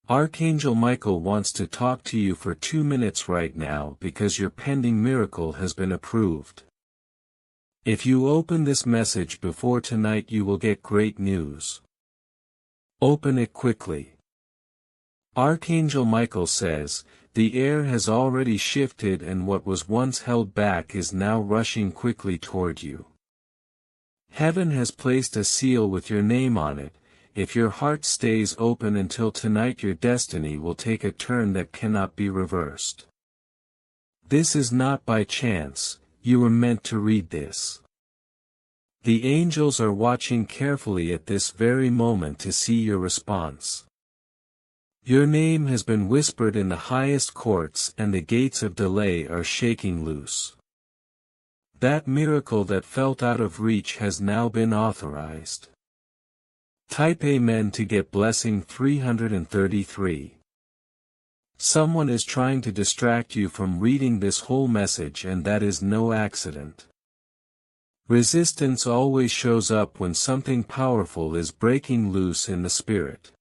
Archangel Michael wants to talk to you for 2 minutes right now because your pending miracle has been approved. If you open this message before tonight, you will get great news. Open it quickly. Archangel Michael says, the air has already shifted and what was once held back is now rushing quickly toward you. Heaven has placed a seal with your name on it. If your heart stays open until tonight, your destiny will take a turn that cannot be reversed. This is not by chance, you were meant to read this. The angels are watching carefully at this very moment to see your response. Your name has been whispered in the highest courts and the gates of delay are shaking loose. That miracle that felt out of reach has now been authorized. Type Amen to get blessing 333. Someone is trying to distract you from reading this whole message, and that is no accident. Resistance always shows up when something powerful is breaking loose in the spirit.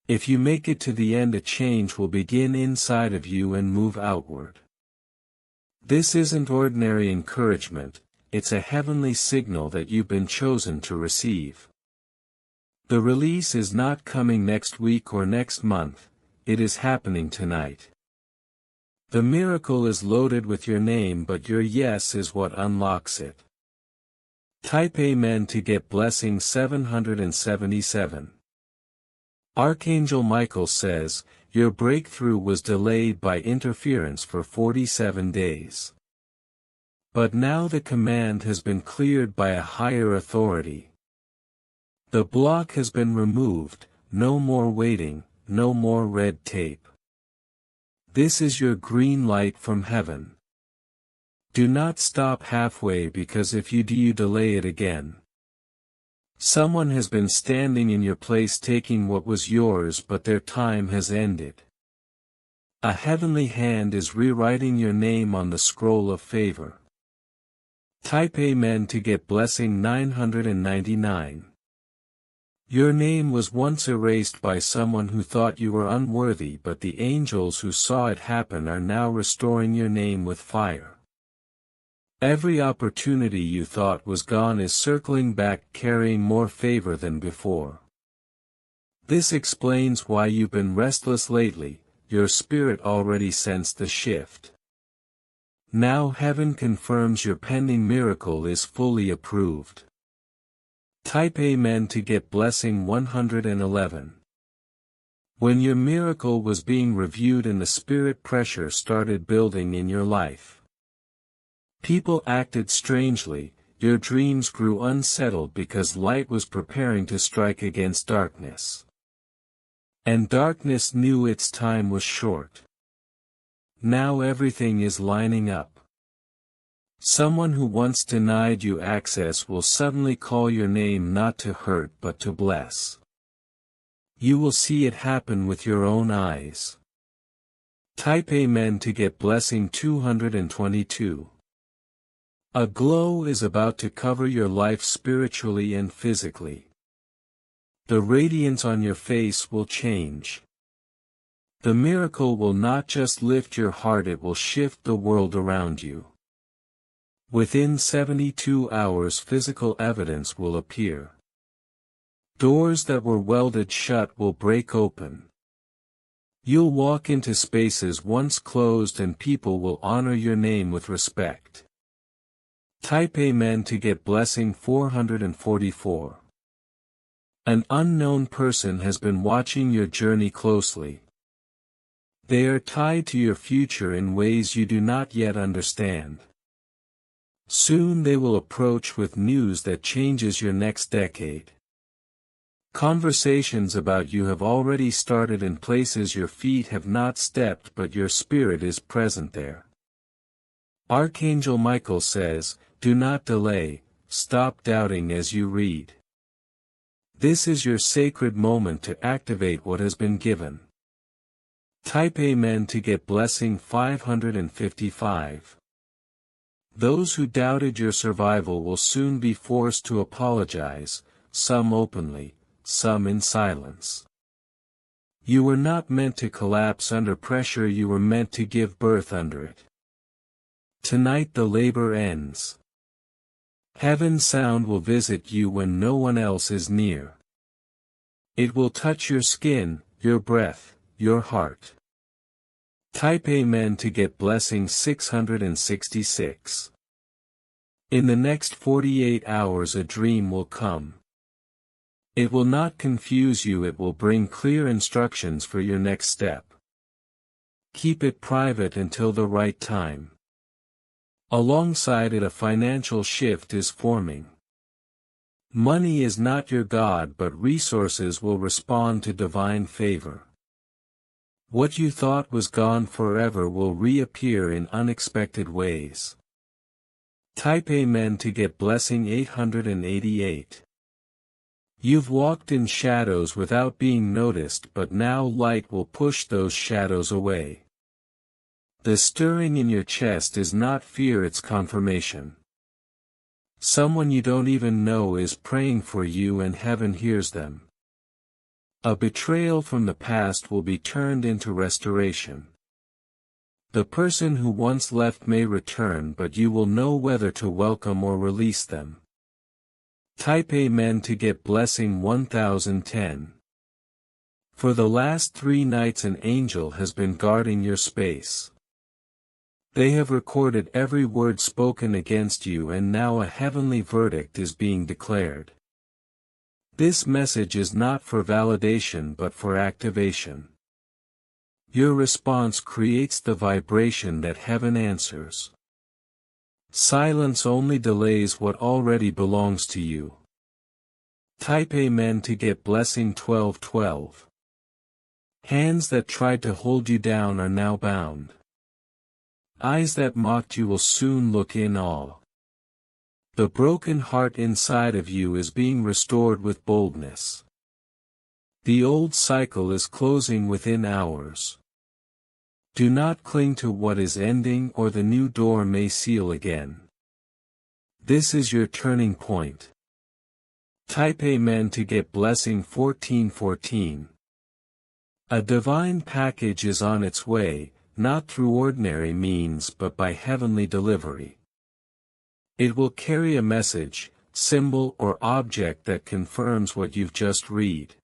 If you make it to the end, a change will begin inside of you and move outward. This isn't ordinary encouragement, it's a heavenly signal that you've been chosen to receive. The release is not coming next week or next month, it is happening tonight. The miracle is loaded with your name, but your yes is what unlocks it. Type Amen to get blessing 777. Archangel Michael says, your breakthrough was delayed by interference for 47 days. But now the command has been cleared by a higher authority. The block has been removed, no more waiting, no more red tape. This is your green light from heaven. Do not stop halfway, because if you do, you delay it again. Someone has been standing in your place taking what was yours, but their time has ended. A heavenly hand is rewriting your name on the scroll of favor. Type Amen to get blessing 999. Your name was once erased by someone who thought you were unworthy, but the angels who saw it happen are now restoring your name with fire. Every opportunity you thought was gone is circling back, carrying more favor than before. This explains why you've been restless lately. Your spirit already sensed the shift. Now heaven confirms your pending miracle is fully approved. Type Amen to get blessing 111. When your miracle was being reviewed in the spirit, pressure started building in your life. People acted strangely, your dreams grew unsettled because light was preparing to strike against darkness. And darkness knew its time was short. Now everything is lining up. Someone who once denied you access will suddenly call your name, not to hurt but to bless. You will see it happen with your own eyes. Type Amen to get blessing 222. A glow is about to cover your life spiritually and physically. The radiance on your face will change. The miracle will not just lift your heart, it will shift the world around you. Within 72 hours, physical evidence will appear. Doors that were welded shut will break open. You'll walk into spaces once closed and people will honor your name with respect. Type Amen to get blessing 444. An unknown person has been watching your journey closely. They are tied to your future in ways you do not yet understand. Soon they will approach with news that changes your next decade. Conversations about you have already started in places your feet have not stepped, but your spirit is present there. Archangel Michael says, do not delay, stop doubting as you read. This is your sacred moment to activate what has been given. Type Amen to get blessing 555. Those who doubted your survival will soon be forced to apologize, some openly, some in silence. You were not meant to collapse under pressure, you were meant to give birth under it. Tonight the labor ends. Heaven's sound will visit you when no one else is near. It will touch your skin, your breath, your heart. Type Amen to get blessing 666. In the next 48 hours a dream will come. It will not confuse you, it will bring clear instructions for your next step. Keep it private until the right time. Alongside it a financial shift is forming. Money is not your God, but resources will respond to divine favor. What you thought was gone forever will reappear in unexpected ways. Type Amen to get blessing 888. You've walked in shadows without being noticed, but now light will push those shadows away. The stirring in your chest is not fear, it's confirmation. Someone you don't even know is praying for you and heaven hears them. A betrayal from the past will be turned into restoration. The person who once left may return, but you will know whether to welcome or release them. Type Amen to get blessing 1010. For the last 3 nights an angel has been guarding your space. They have recorded every word spoken against you, and now a heavenly verdict is being declared. This message is not for validation but for activation. Your response creates the vibration that heaven answers. Silence only delays what already belongs to you. Type Amen to get blessing 1212. Hands that tried to hold you down are now bound. Eyes that mocked you will soon look in awe. The broken heart inside of you is being restored with boldness. The old cycle is closing within hours. Do not cling to what is ending, or the new door may seal again. This is your turning point. Type Amen to get blessing 1414. A divine package is on its way, not through ordinary means but by heavenly delivery. It will carry a message, symbol or object that confirms what you've just read.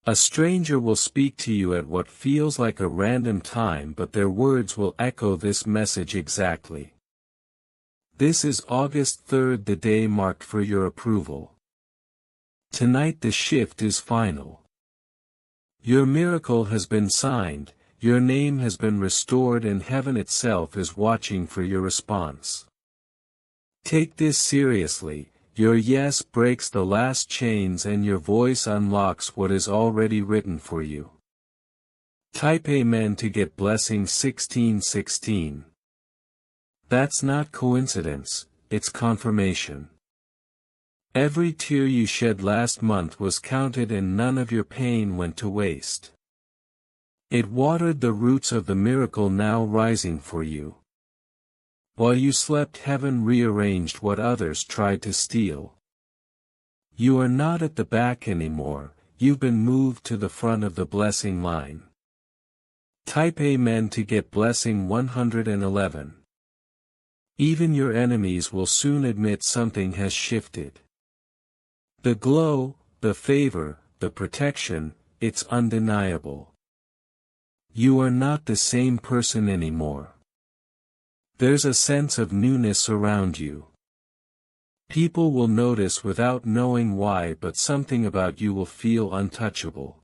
A stranger will speak to you at what feels like a random time, but their words will echo this message exactly. This is August 3rd, the day marked for your approval. Tonight the shift is final. Your miracle has been signed, your name has been restored, and heaven itself is watching for your response. Take this seriously. Your yes breaks the last chains and your voice unlocks what is already written for you. Type Amen to get blessing 1616. That's not coincidence, it's confirmation. Every tear you shed last month was counted and none of your pain went to waste. It watered the roots of the miracle now rising for you. While you slept, heaven rearranged what others tried to steal. You are not at the back anymore, you've been moved to the front of the blessing line. Type Amen to get blessing 111. Even your enemies will soon admit something has shifted. The glow, the favor, the protection, it's undeniable. You are not the same person anymore. There's a sense of newness around you. People will notice without knowing why, but something about you will feel untouchable.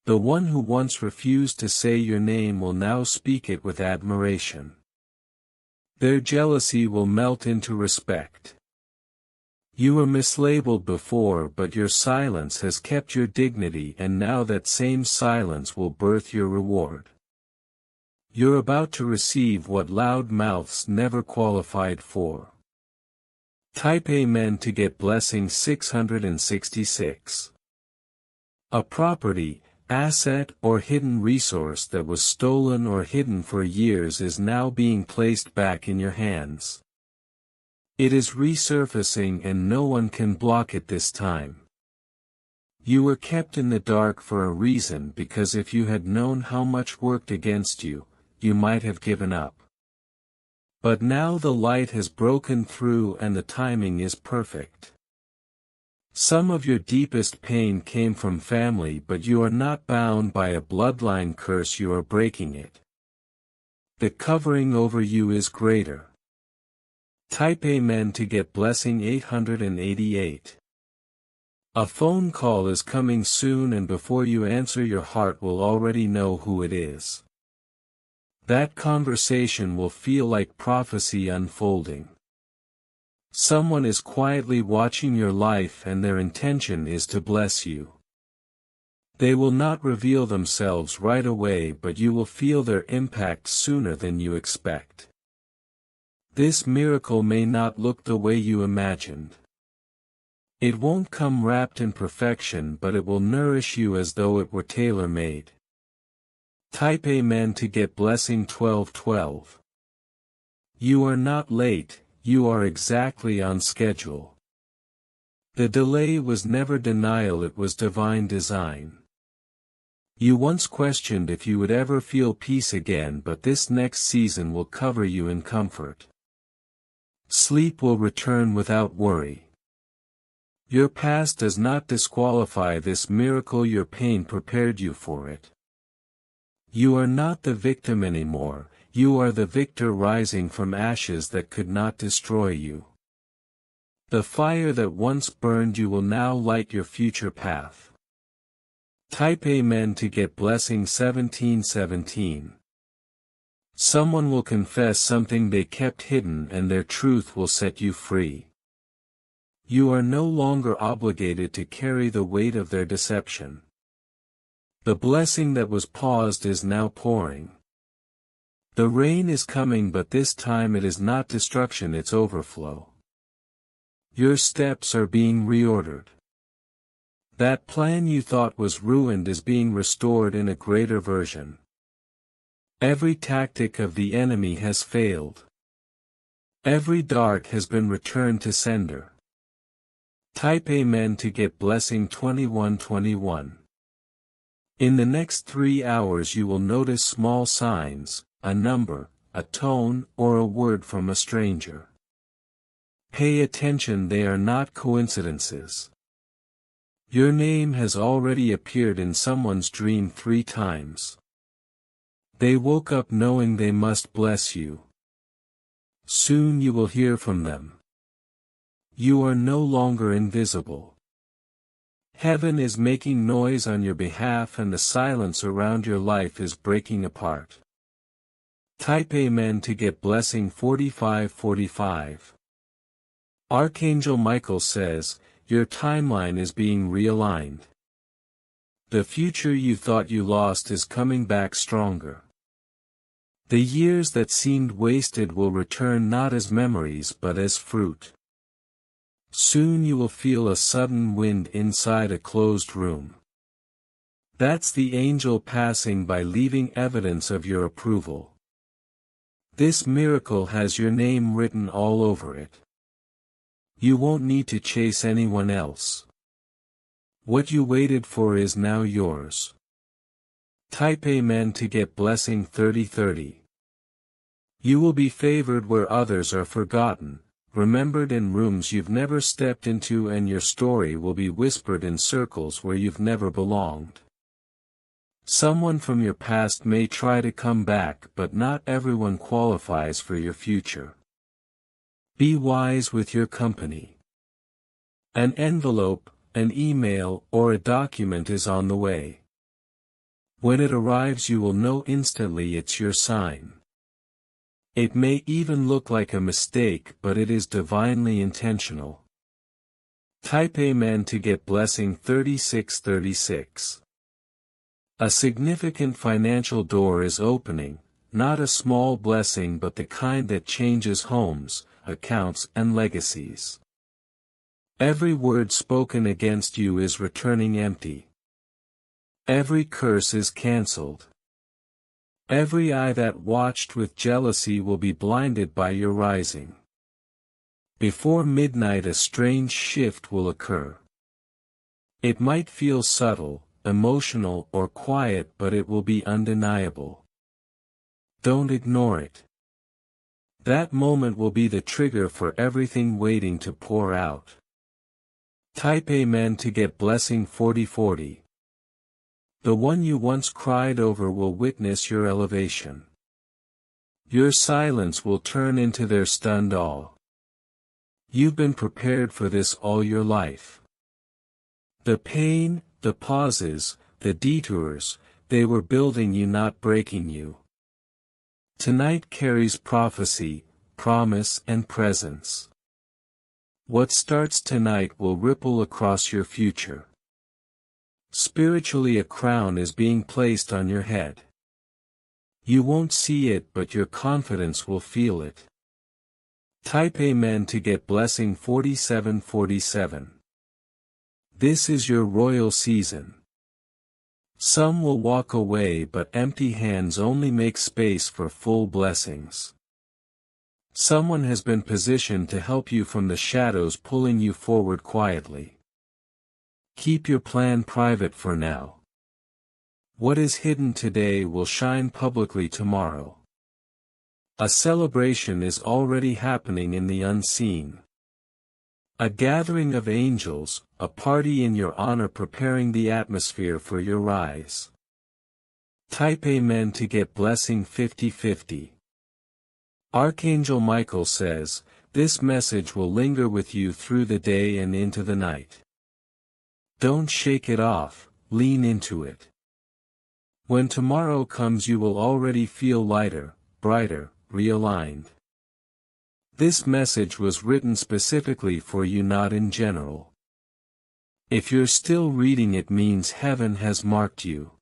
The one who once refused to say your name will now speak it with admiration. Their jealousy will melt into respect. You were mislabeled before, but your silence has kept your dignity, and now that same silence will birth your reward. You're about to receive what loud mouths never qualified for. Type Amen to get blessing 666. A property, asset or hidden resource that was stolen or hidden for years is now being placed back in your hands. It is resurfacing and no one can block it this time. You were kept in the dark for a reason, because if you had known how much worked against you, you might have given up. But now the light has broken through and the timing is perfect. Some of your deepest pain came from family, but you are not bound by a bloodline curse, you are breaking it. The covering over you is greater. Type Amen to get blessing 888. A phone call is coming soon, and before you answer your heart will already know who it is. That conversation will feel like prophecy unfolding. Someone is quietly watching your life and their intention is to bless you. They will not reveal themselves right away, but you will feel their impact sooner than you expect. This miracle may not look the way you imagined. It won't come wrapped in perfection, but it will nourish you as though it were tailor-made. Type Amen to get blessing 1212. You are not late, you are exactly on schedule. The delay was never denial, it was divine design. You once questioned if you would ever feel peace again, but this next season will cover you in comfort. Sleep will return without worry. Your past does not disqualify this miracle, your pain prepared you for it. You are not the victim anymore, you are the victor, rising from ashes that could not destroy you. The fire that once burned you will now light your future path. Type Amen to get blessing 1717. Someone will confess something they kept hidden, and their truth will set you free. You are no longer obligated to carry the weight of their deception. The blessing that was paused is now pouring. The rain is coming, but this time it is not destruction, it's overflow. Your steps are being reordered. That plan you thought was ruined is being restored in a greater version. Every tactic of the enemy has failed. Every dart has been returned to sender. Type Amen to get blessing 2121. In the next 3 hours you will notice small signs, a number, a tone, or a word from a stranger. Pay attention, they are not coincidences. Your name has already appeared in someone's dream 3 times. They woke up knowing they must bless you. Soon you will hear from them. You are no longer invisible. Heaven is making noise on your behalf, and the silence around your life is breaking apart. Type Amen to get blessing 4545. Archangel Michael says, your timeline is being realigned. The future you thought you lost is coming back stronger. The years that seemed wasted will return not as memories but as fruit. Soon you will feel a sudden wind inside a closed room. That's the angel passing by, leaving evidence of your approval. This miracle has your name written all over it. You won't need to chase anyone else. What you waited for is now yours. Type Amen to get blessing 3030. You will be favored where others are forgotten, remembered in rooms you've never stepped into, and your story will be whispered in circles where you've never belonged. Someone from your past may try to come back, but not everyone qualifies for your future. Be wise with your company. An envelope, an email, or a document is on the way. When it arrives you will know instantly it's your sign. It may even look like a mistake, but it is divinely intentional. Type Amen to get blessing 3636. A significant financial door is opening, not a small blessing but the kind that changes homes, accounts and legacies. Every word spoken against you is returning empty. Every curse is cancelled. Every eye that watched with jealousy will be blinded by your rising. Before midnight a strange shift will occur. It might feel subtle, emotional or quiet, but it will be undeniable. Don't ignore it. That moment will be the trigger for everything waiting to pour out. Type Amen to get blessing 4040. The one you once cried over will witness your elevation. Your silence will turn into their stunned awe. You've been prepared for this all your life. The pain, the pauses, the detours, they were building you, not breaking you. Tonight carries prophecy, promise and presence. What starts tonight will ripple across your future. Spiritually, a crown is being placed on your head. You won't see it, but your confidence will feel it. Type Amen to get blessing 4747. This is your royal season. Some will walk away, but empty hands only make space for full blessings. Someone has been positioned to help you from the shadows, pulling you forward quietly. Keep your plan private for now. What is hidden today will shine publicly tomorrow. A celebration is already happening in the unseen. A gathering of angels, a party in your honor, preparing the atmosphere for your rise. Type Amen to get blessing 5050. Archangel Michael says, this message will linger with you through the day and into the night. Don't shake it off, lean into it. When tomorrow comes, you will already feel lighter, brighter, realigned. This message was written specifically for you, not in general. If you're still reading, it means heaven has marked you.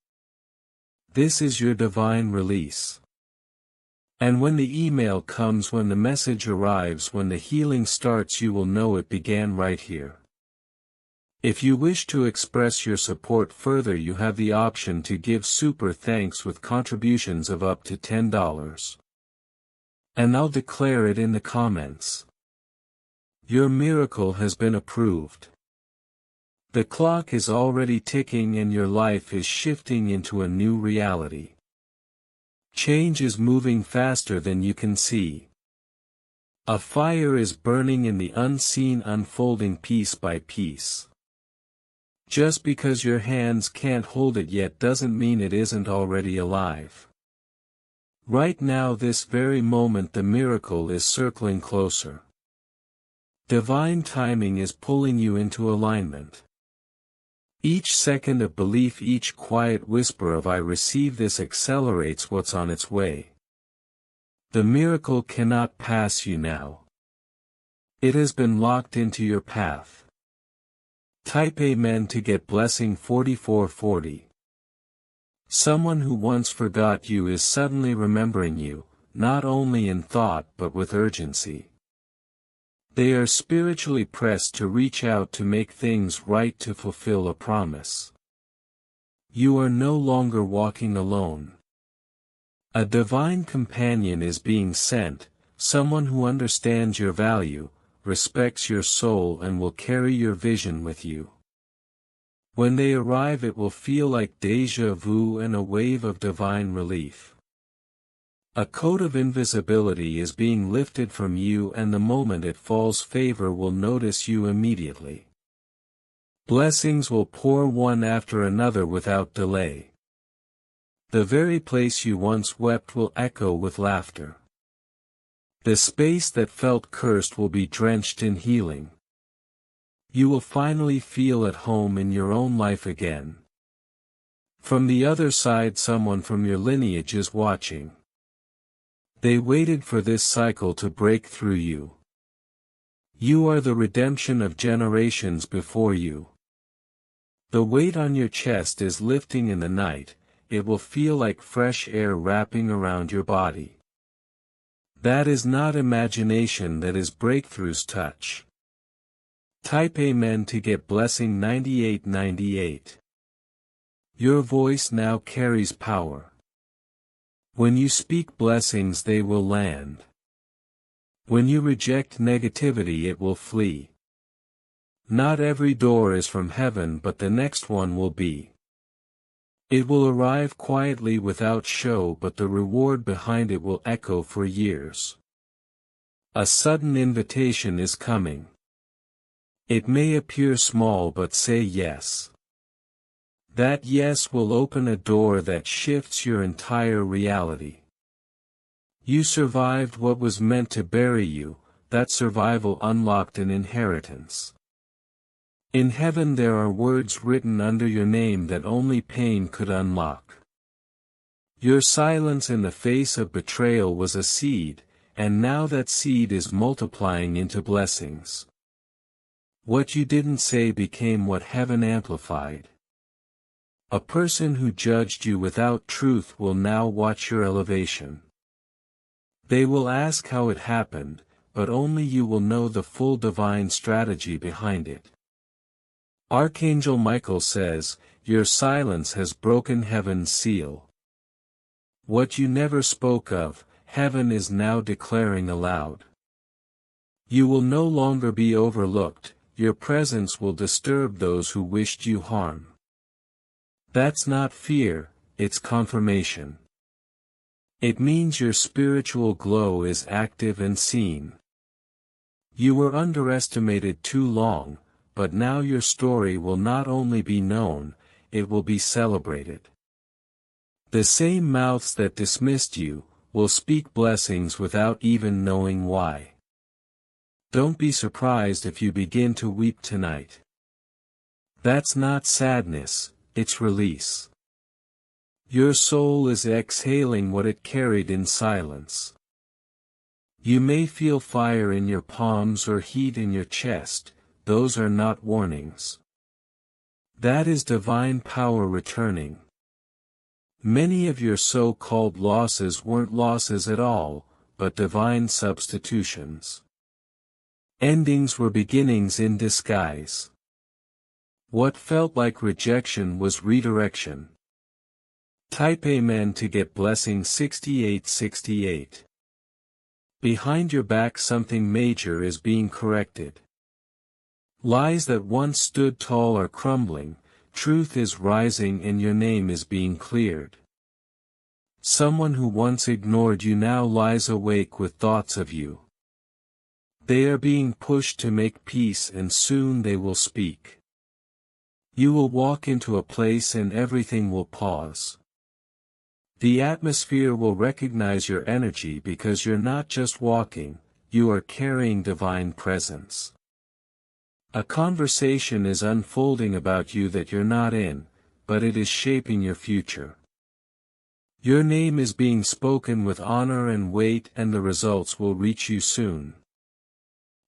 This is your divine release. And when the email comes, when the message arrives, when the healing starts, you will know it began right here. If you wish to express your support further, you have the option to give super thanks with contributions of up to $10. And I'll declare it in the comments. Your miracle has been approved. The clock is already ticking and your life is shifting into a new reality. Change is moving faster than you can see. A fire is burning in the unseen, unfolding piece by piece. Just because your hands can't hold it yet doesn't mean it isn't already alive. Right now, this very moment, the miracle is circling closer. Divine timing is pulling you into alignment. Each second of belief, each quiet whisper of I receive this accelerates what's on its way. The miracle cannot pass you now. It has been locked into your path. Type Amen to get blessing 4440. Someone who once forgot you is suddenly remembering you, not only in thought but with urgency. They are spiritually pressed to reach out, to make things right, to fulfill a promise. You are no longer walking alone. A divine companion is being sent, someone who understands your value, respects your soul and will carry your vision with you. When they arrive, it will feel like déjà vu and a wave of divine relief. A coat of invisibility is being lifted from you, and the moment it falls, favor will notice you immediately. Blessings will pour one after another without delay. The very place you once wept will echo with laughter. The space that felt cursed will be drenched in healing. You will finally feel at home in your own life again. From the other side, someone from your lineage is watching. They waited for this cycle to break through you. You are the redemption of generations before you. The weight on your chest is lifting in the night, it will feel like fresh air wrapping around your body. That is not imagination, that is breakthrough's touch. Type Amen to get blessing 9898. Your voice now carries power. When you speak blessings, they will land. When you reject negativity, it will flee. Not every door is from heaven, but the next one will be. It will arrive quietly without show, but the reward behind it will echo for years. A sudden invitation is coming. It may appear small, but say yes. That yes will open a door that shifts your entire reality. You survived what was meant to bury you. That survival unlocked an inheritance. In heaven there are words written under your name that only pain could unlock. Your silence in the face of betrayal was a seed, and now that seed is multiplying into blessings. What you didn't say became what heaven amplified. A person who judged you without truth will now watch your elevation. They will ask how it happened, but only you will know the full divine strategy behind it. Archangel Michael says, your silence has broken heaven's seal. What you never spoke of, heaven is now declaring aloud. You will no longer be overlooked, your presence will disturb those who wished you harm. That's not fear, it's confirmation. It means your spiritual glow is active and seen. You were underestimated too long, but now your story will not only be known, it will be celebrated. The same mouths that dismissed you, will speak blessings without even knowing why. Don't be surprised if you begin to weep tonight. That's not sadness, it's release. Your soul is exhaling what it carried in silence. You may feel fire in your palms or heat in your chest. Those are not warnings. That is divine power returning. Many of your so-called losses weren't losses at all, but divine substitutions. Endings were beginnings in disguise. What felt like rejection was redirection. Type Amen to get blessing 6868. Behind your back something major is being corrected. Lies that once stood tall are crumbling, truth is rising and your name is being cleared. Someone who once ignored you now lies awake with thoughts of you. They are being pushed to make peace and soon they will speak. You will walk into a place and everything will pause. The atmosphere will recognize your energy because you're not just walking, you are carrying divine presence. A conversation is unfolding about you that you're not in, but it is shaping your future. Your name is being spoken with honor and weight, and the results will reach you soon.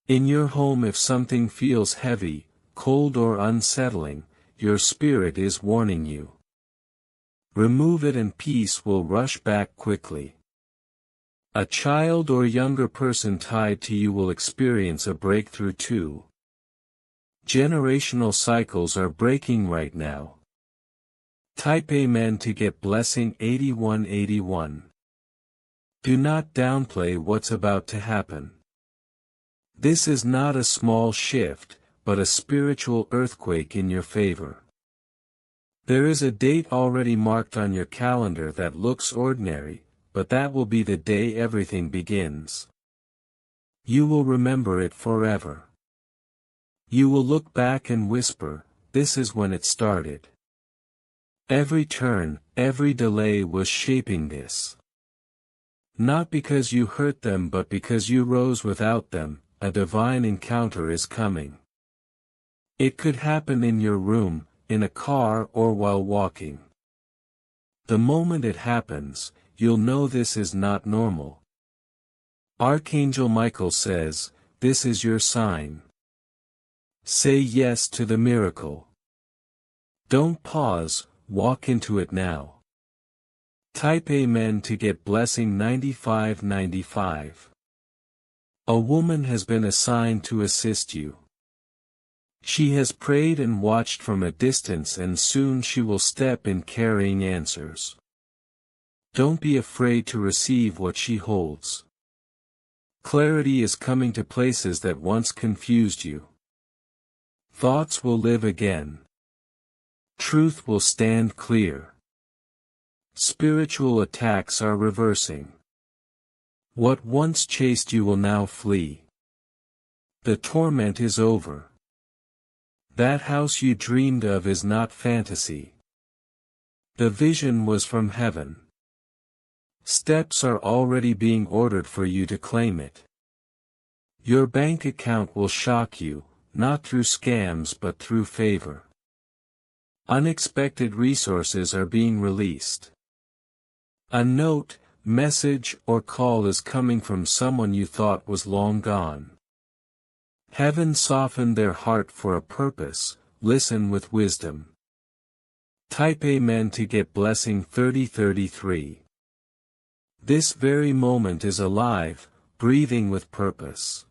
In your home, if something feels heavy, cold or unsettling, your spirit is warning you. Remove it and peace will rush back quickly. A child or younger person tied to you will experience a breakthrough too. Generational cycles are breaking right now. Type Amen to get blessing 8181. Do not downplay what's about to happen. This is not a small shift, but a spiritual earthquake in your favor. There is a date already marked on your calendar that looks ordinary, but that will be the day everything begins. You will remember it forever. You will look back and whisper, this is when it started. Every turn, every delay was shaping this. Not because you hurt them but because you rose without them, a divine encounter is coming. It could happen in your room, in a car or while walking. The moment it happens, you'll know this is not normal. Archangel Michael says, this is your sign. Say yes to the miracle. Don't pause, walk into it now. Type Amen to get blessing 9595. A woman has been assigned to assist you. She has prayed and watched from a distance and soon she will step in carrying answers. Don't be afraid to receive what she holds. Clarity is coming to places that once confused you. Thoughts will live again. Truth will stand clear. Spiritual attacks are reversing. What once chased you will now flee. The torment is over. That house you dreamed of is not fantasy. The vision was from heaven. Steps are already being ordered for you to claim it. Your bank account will shock you, not through scams but through favor. Unexpected resources are being released. A note, message, or call is coming from someone you thought was long gone. Heaven softened their heart for a purpose. Listen with wisdom. Type Amen to get blessing 3033. This very moment is alive, breathing with purpose.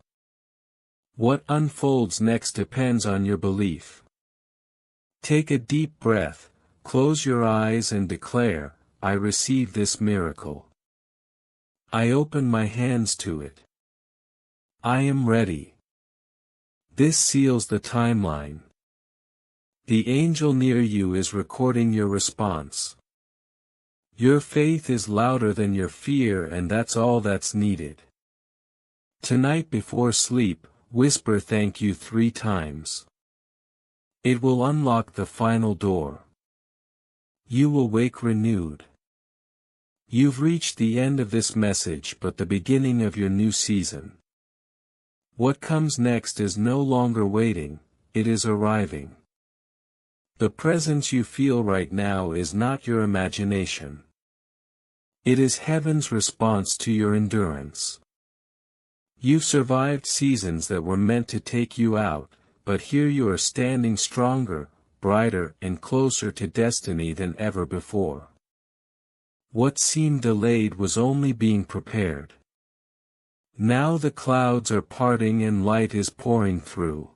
What unfolds next depends on your belief. Take a deep breath, close your eyes and declare, I receive this miracle. I open my hands to it. I am ready. This seals the timeline. The angel near you is recording your response. Your faith is louder than your fear, and that's all that's needed. Tonight before sleep, whisper thank you 3 times. It will unlock the final door. You will wake renewed. You've reached the end of this message but the beginning of your new season. What comes next is no longer waiting, it is arriving. The presence you feel right now is not your imagination. It is heaven's response to your endurance. You've survived seasons that were meant to take you out, but here you are standing stronger, brighter, and closer to destiny than ever before. What seemed delayed was only being prepared. Now the clouds are parting and light is pouring through.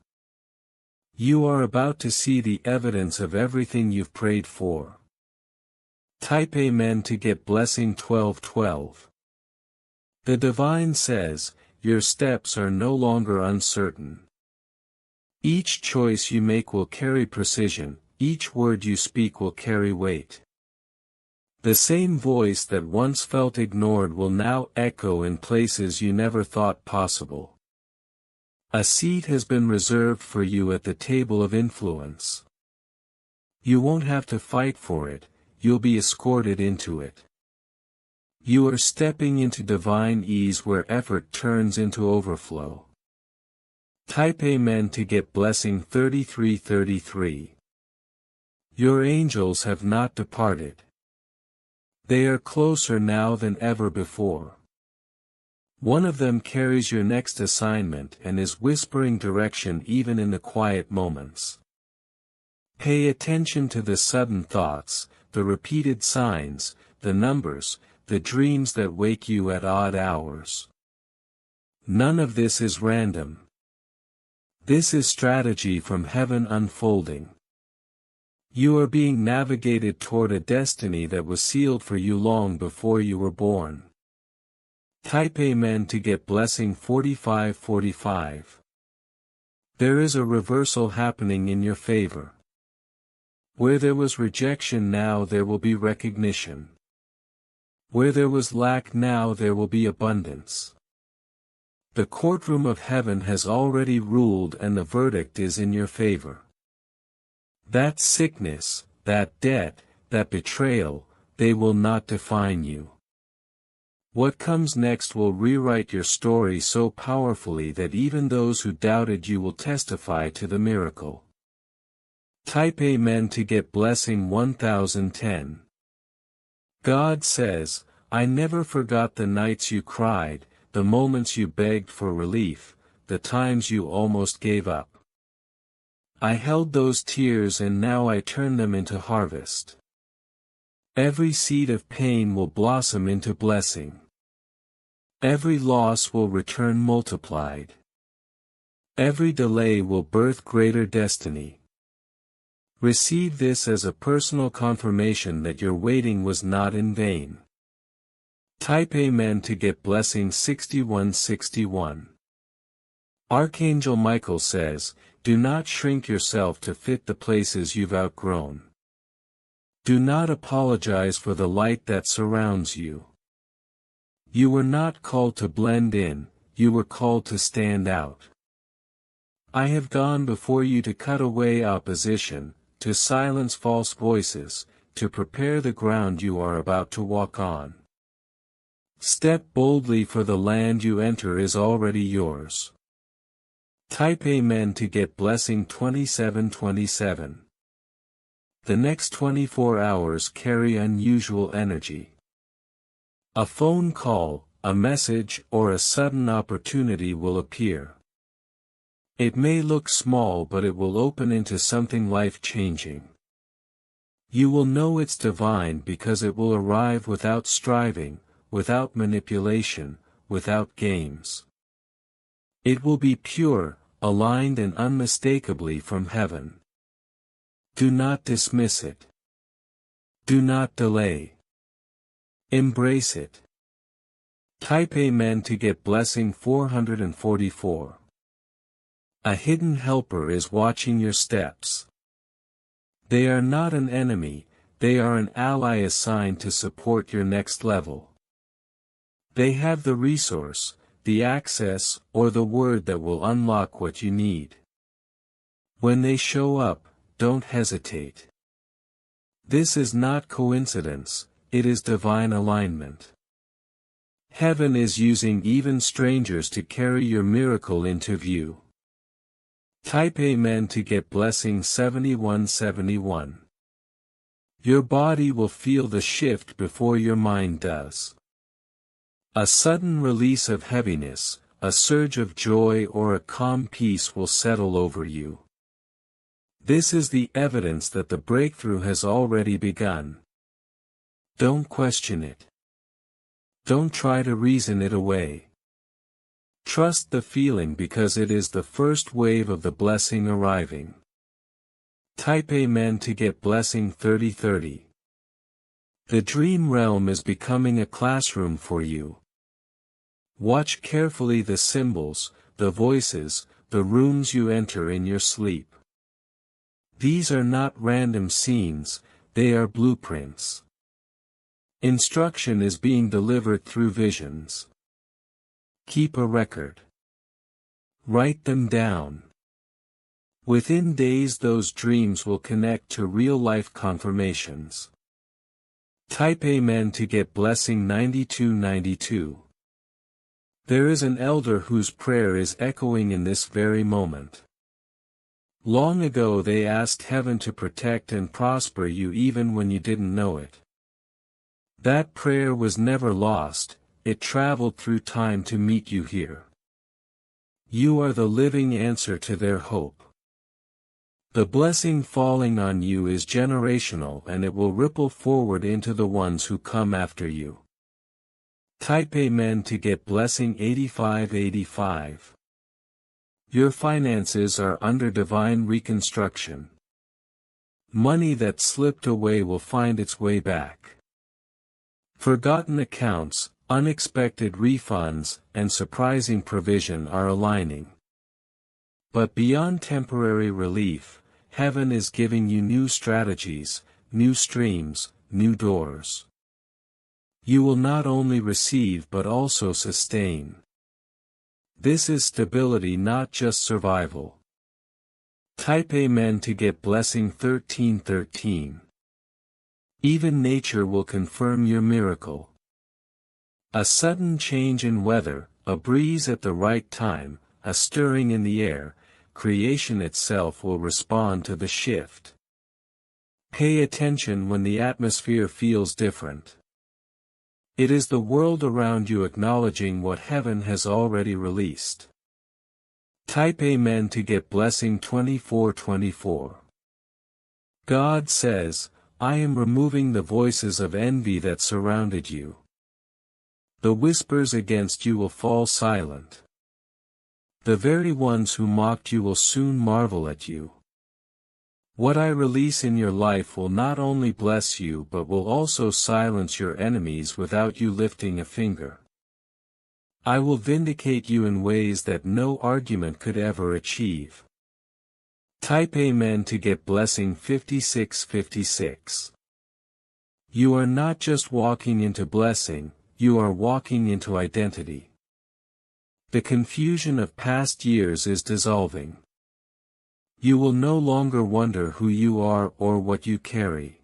You are about to see the evidence of everything you've prayed for. Type Amen to get blessing 1212. The divine says, your steps are no longer uncertain. Each choice you make will carry precision, each word you speak will carry weight. The same voice that once felt ignored will now echo in places you never thought possible. A seat has been reserved for you at the table of influence. You won't have to fight for it, you'll be escorted into it. You are stepping into divine ease where effort turns into overflow. Type Amen to get blessing 3333. Your angels have not departed. They are closer now than ever before. One of them carries your next assignment and is whispering direction even in the quiet moments. Pay attention to the sudden thoughts, the repeated signs, the numbers, the dreams that wake you at odd hours. None of this is random. This is strategy from heaven unfolding. You are being navigated toward a destiny that was sealed for you long before you were born. Type Amen to get blessing 4545. There is a reversal happening in your favor. Where there was rejection now there will be recognition. Where there was lack now there will be abundance. The courtroom of heaven has already ruled and the verdict is in your favor. That sickness, that debt, that betrayal, they will not define you. What comes next will rewrite your story so powerfully that even those who doubted you will testify to the miracle. Type Amen to get blessing 1010. God says, I never forgot the nights you cried, the moments you begged for relief, the times you almost gave up. I held those tears and now I turn them into harvest. Every seed of pain will blossom into blessing. Every loss will return multiplied. Every delay will birth greater destiny. Receive this as a personal confirmation that your waiting was not in vain. Type Amen to get blessing 6161. Archangel Michael says, do not shrink yourself to fit the places you've outgrown. Do not apologize for the light that surrounds you. You were not called to blend in, you were called to stand out. I have gone before you to cut away opposition, to silence false voices, to prepare the ground you are about to walk on. Step boldly, for the land you enter is already yours. Type Amen to get blessing 2727. The next 24 hours carry unusual energy. A phone call, a message, or a sudden opportunity will appear. It may look small, but it will open into something life-changing. You will know it's divine because it will arrive without striving, without manipulation, without games. It will be pure, aligned, and unmistakably from heaven. Do not dismiss it. Do not delay. Embrace it. Type Amen to get blessing 444. A hidden helper is watching your steps. They are not an enemy, they are an ally assigned to support your next level. They have the resource, the access, or the word that will unlock what you need. When they show up, don't hesitate. This is not coincidence, it is divine alignment. Heaven is using even strangers to carry your miracle into view. Type Amen to get blessing 7171. Your body will feel the shift before your mind does. A sudden release of heaviness, a surge of joy, or a calm peace will settle over you. This is the evidence that the breakthrough has already begun. Don't question it. Don't try to reason it away. Trust the feeling because it is the first wave of the blessing arriving. Type Amen to get blessing 3030. The dream realm is becoming a classroom for you. Watch carefully the symbols, the voices, the rooms you enter in your sleep. These are not random scenes, they are blueprints. Instruction is being delivered through visions. Keep a record. Write them down. Within days those dreams will connect to real-life confirmations. Type Amen to get blessing 9292. There is an elder whose prayer is echoing in this very moment. Long ago they asked heaven to protect and prosper you even when you didn't know it. That prayer was never lost, it traveled through time to meet you here. You are the living answer to their hope. The blessing falling on you is generational and it will ripple forward into the ones who come after you. Type Amen to get blessing 8585. Your finances are under divine reconstruction. Money that slipped away will find its way back. Forgotten accounts, unexpected refunds, and surprising provision are aligning. But beyond temporary relief, heaven is giving you new strategies, new streams, new doors. You will not only receive but also sustain. This is stability, not just survival. Type Amen to get blessing 1313. Even nature will confirm your miracle. A sudden change in weather, a breeze at the right time, a stirring in the air, creation itself will respond to the shift. Pay attention when the atmosphere feels different. It is the world around you acknowledging what heaven has already released. Type Amen to get blessing 2424. God says, I am removing the voices of envy that surrounded you. The whispers against you will fall silent. The very ones who mocked you will soon marvel at you. What I release in your life will not only bless you but will also silence your enemies without you lifting a finger. I will vindicate you in ways that no argument could ever achieve. Type Amen to get blessing 5656. You are not just walking into blessing, you are walking into identity. The confusion of past years is dissolving. You will no longer wonder who you are or what you carry.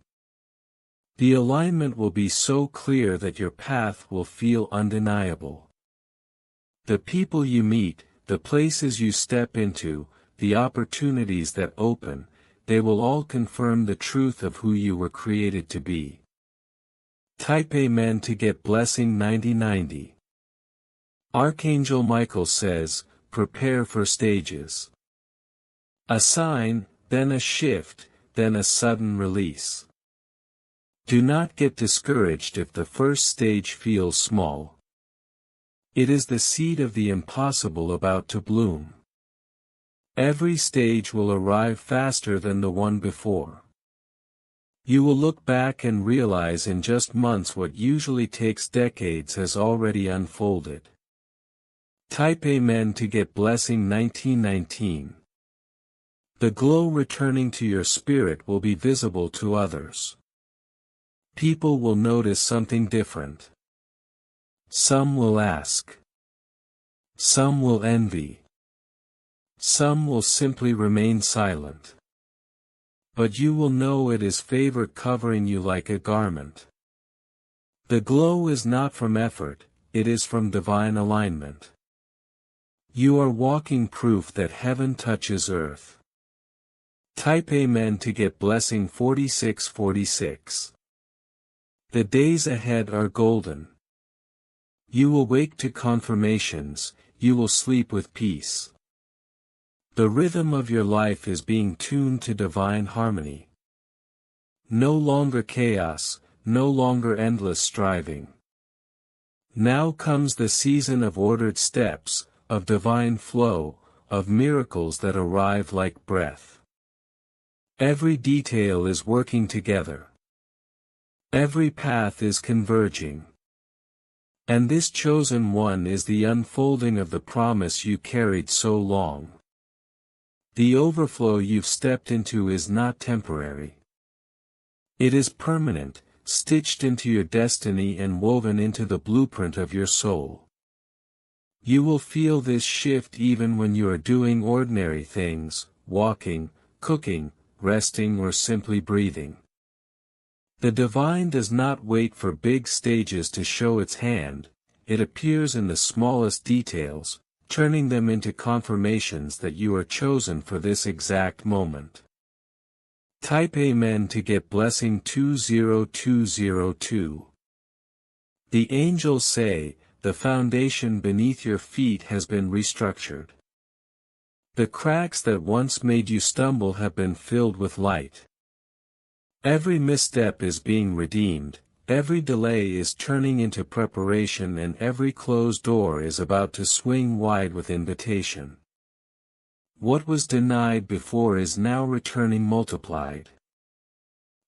The alignment will be so clear that your path will feel undeniable. The people you meet, the places you step into, the opportunities that open, they will all confirm the truth of who you were created to be. Type Amen to get blessing 9090. Archangel Michael says, prepare for stages. A sign, then a shift, then a sudden release. Do not get discouraged if the first stage feels small. It is the seed of the impossible about to bloom. Every stage will arrive faster than the one before. You will look back and realize in just months what usually takes decades has already unfolded. Type Amen to get blessing 1919. The glow returning to your spirit will be visible to others. People will notice something different. Some will ask. Some will envy. Some will simply remain silent. But you will know it is favor covering you like a garment. The glow is not from effort, it is from divine alignment. You are walking proof that heaven touches earth. Type Amen to get blessing 4646. The days ahead are golden. You will wake to confirmations, you will sleep with peace. The rhythm of your life is being tuned to divine harmony. No longer chaos, no longer endless striving. Now comes the season of ordered steps, of divine flow, of miracles that arrive like breath. Every detail is working together. Every path is converging. And this chosen one is the unfolding of the promise you carried so long. The overflow you've stepped into is not temporary. It is permanent, stitched into your destiny and woven into the blueprint of your soul. You will feel this shift even when you are doing ordinary things, walking, cooking, resting or simply breathing. The divine does not wait for big stages to show its hand, it appears in the smallest details, turning them into confirmations that you are chosen for this exact moment. Type Amen to get blessing 20202. The angels say, the foundation beneath your feet has been restructured. The cracks that once made you stumble have been filled with light. Every misstep is being redeemed, every delay is turning into preparation and every closed door is about to swing wide with invitation. What was denied before is now returning multiplied.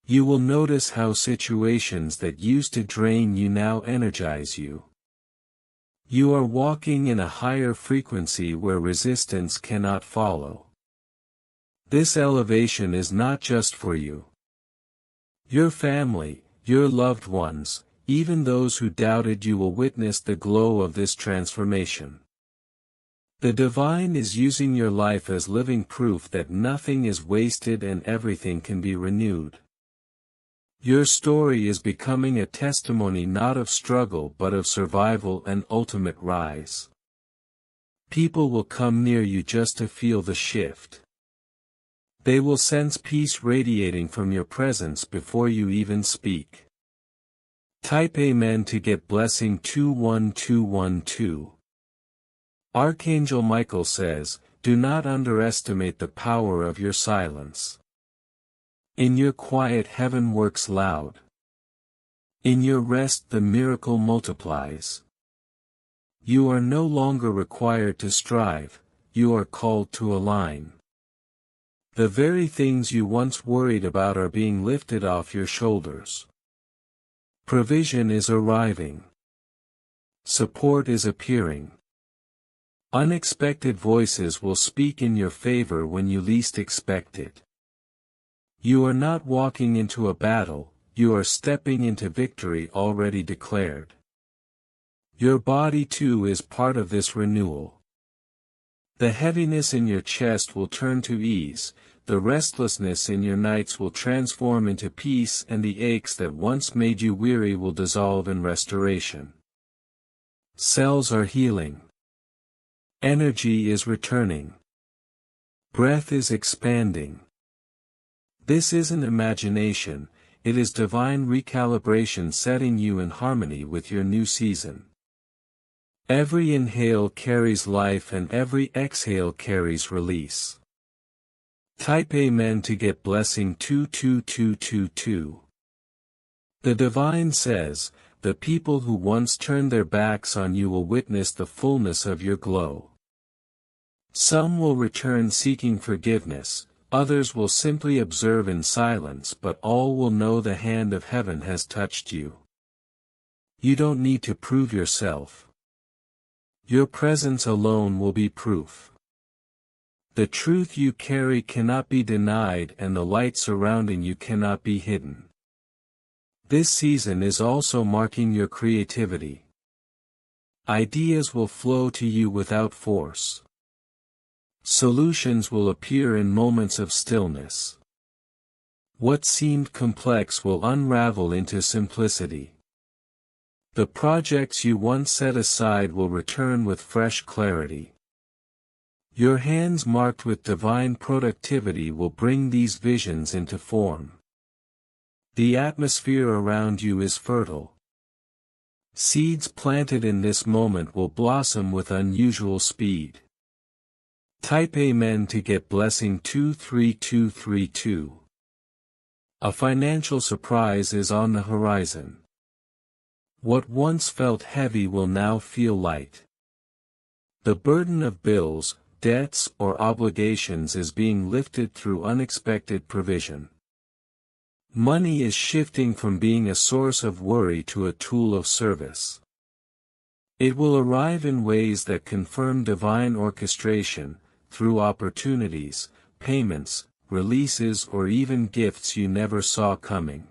You will notice how situations that used to drain you now energize you. You are walking in a higher frequency where resistance cannot follow. This elevation is not just for you. Your family, your loved ones, even those who doubted you will witness the glow of this transformation. The divine is using your life as living proof that nothing is wasted and everything can be renewed. Your story is becoming a testimony not of struggle but of survival and ultimate rise. People will come near you just to feel the shift. They will sense peace radiating from your presence before you even speak. Type Amen to get blessing 21212. Archangel Michael says, do not underestimate the power of your silence. In your quiet heaven works loud. In your rest the miracle multiplies. You are no longer required to strive, you are called to align. The very things you once worried about are being lifted off your shoulders. Provision is arriving. Support is appearing. Unexpected voices will speak in your favor when you least expect it. You are not walking into a battle, you are stepping into victory already declared. Your body too is part of this renewal. The heaviness in your chest will turn to ease, the restlessness in your nights will transform into peace, and the aches that once made you weary will dissolve in restoration. Cells are healing. Energy is returning. Breath is expanding. This isn't imagination, it is divine recalibration setting you in harmony with your new season. Every inhale carries life and every exhale carries release. Type Amen to get blessing 22222. The divine says, the people who once turned their backs on you will witness the fullness of your glow. Some will return seeking forgiveness, others will simply observe in silence, but all will know the hand of heaven has touched you. You don't need to prove yourself. Your presence alone will be proof. The truth you carry cannot be denied and the light surrounding you cannot be hidden. This season is also marking your creativity. Ideas will flow to you without force. Solutions will appear in moments of stillness. What seemed complex will unravel into simplicity. The projects you once set aside will return with fresh clarity. Your hands marked with divine productivity will bring these visions into form. The atmosphere around you is fertile. Seeds planted in this moment will blossom with unusual speed. Type Amen to get blessing 23232. A financial surprise is on the horizon. What once felt heavy will now feel light. The burden of bills, debts, or obligations is being lifted through unexpected provision. Money is shifting from being a source of worry to a tool of service. It will arrive in ways that confirm divine orchestration, through opportunities, payments, releases, or even gifts you never saw coming.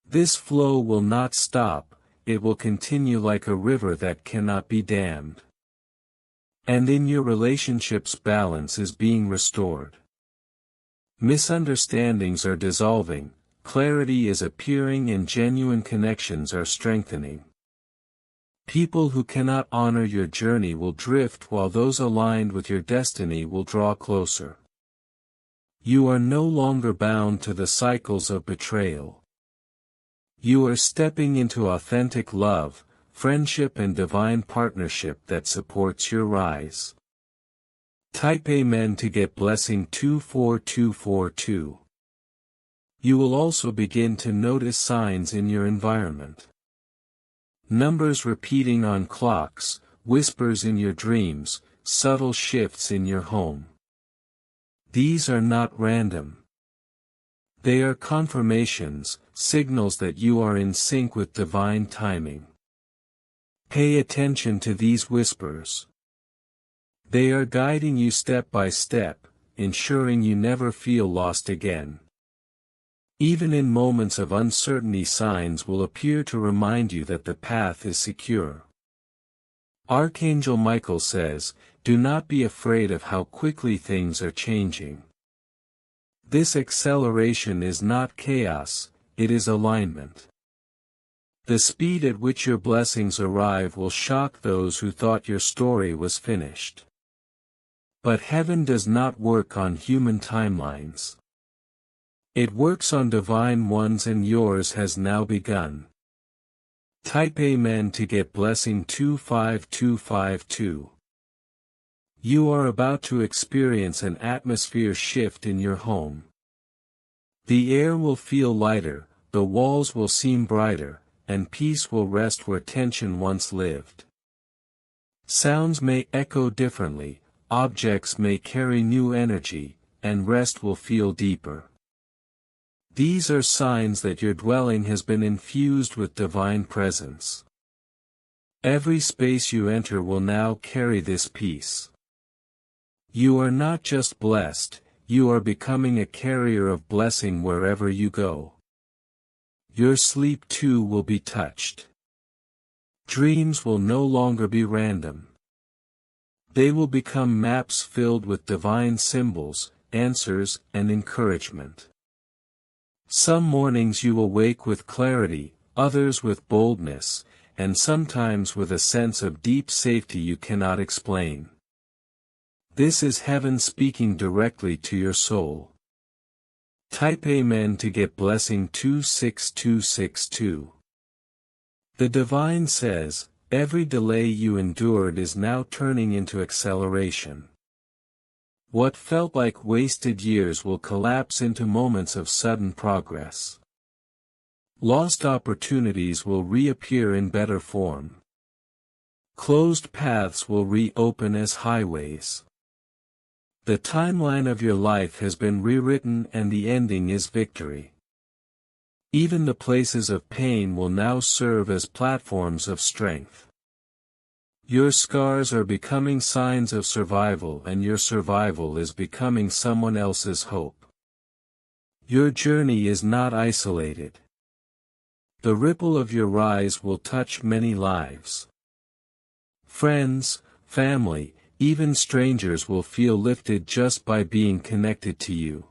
This flow will not stop, it will continue like a river that cannot be dammed. And in your relationships balance is being restored. Misunderstandings are dissolving, clarity is appearing and genuine connections are strengthening. People who cannot honor your journey will drift while those aligned with your destiny will draw closer. You are no longer bound to the cycles of betrayal. You are stepping into authentic love, friendship and divine partnership that supports your rise. Type Amen to get blessing 24242. You will also begin to notice signs in your environment. Numbers repeating on clocks, whispers in your dreams, subtle shifts in your home. These are not random. They are confirmations, signals that you are in sync with divine timing. Pay attention to these whispers. They are guiding you step by step, ensuring you never feel lost again. Even in moments of uncertainty, signs will appear to remind you that the path is secure. Archangel Michael says, "Do not be afraid of how quickly things are changing." This acceleration is not chaos, it is alignment. The speed at which your blessings arrive will shock those who thought your story was finished. But heaven does not work on human timelines. It works on divine ones and yours has now begun. Type Amen to get blessing 25252. You are about to experience an atmosphere shift in your home. The air will feel lighter, the walls will seem brighter, and peace will rest where tension once lived. Sounds may echo differently, objects may carry new energy, and rest will feel deeper. These are signs that your dwelling has been infused with divine presence. Every space you enter will now carry this peace. You are not just blessed, you are becoming a carrier of blessing wherever you go. Your sleep too will be touched. Dreams will no longer be random. They will become maps filled with divine symbols, answers, and encouragement. Some mornings you will wake with clarity, others with boldness, and sometimes with a sense of deep safety you cannot explain. This is heaven speaking directly to your soul. Type Amen to get blessing 26262. The Divine says, every delay you endured is now turning into acceleration. What felt like wasted years will collapse into moments of sudden progress. Lost opportunities will reappear in better form. Closed paths will reopen as highways. The timeline of your life has been rewritten and the ending is victory. Even the places of pain will now serve as platforms of strength. Your scars are becoming signs of survival and your survival is becoming someone else's hope. Your journey is not isolated. The ripple of your rise will touch many lives. Friends, family, even strangers will feel lifted just by being connected to you.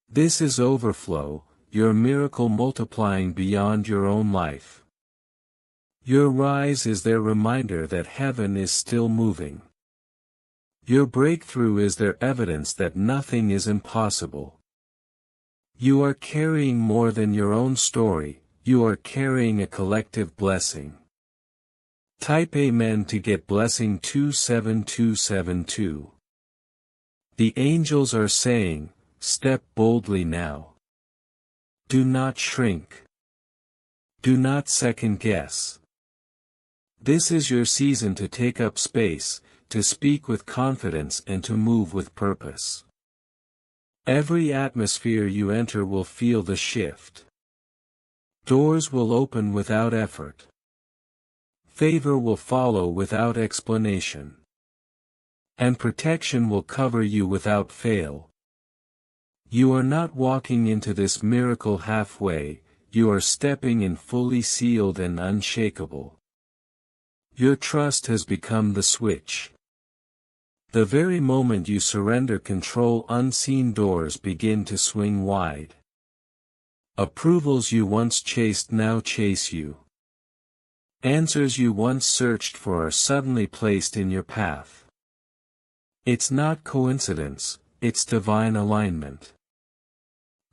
This is overflow, your miracle multiplying beyond your own life. Your rise is their reminder that heaven is still moving. Your breakthrough is their evidence that nothing is impossible. You are carrying more than your own story, you are carrying a collective blessing. Type Amen to get blessing 27272. The angels are saying, step boldly now. Do not shrink. Do not second guess. This is your season to take up space, to speak with confidence and to move with purpose. Every atmosphere you enter will feel the shift. Doors will open without effort. Favor will follow without explanation. And protection will cover you without fail. You are not walking into this miracle halfway, you are stepping in fully sealed and unshakable. Your trust has become the switch. The very moment you surrender control, unseen doors begin to swing wide. Approvals you once chased now chase you. Answers you once searched for are suddenly placed in your path. It's not coincidence, it's divine alignment.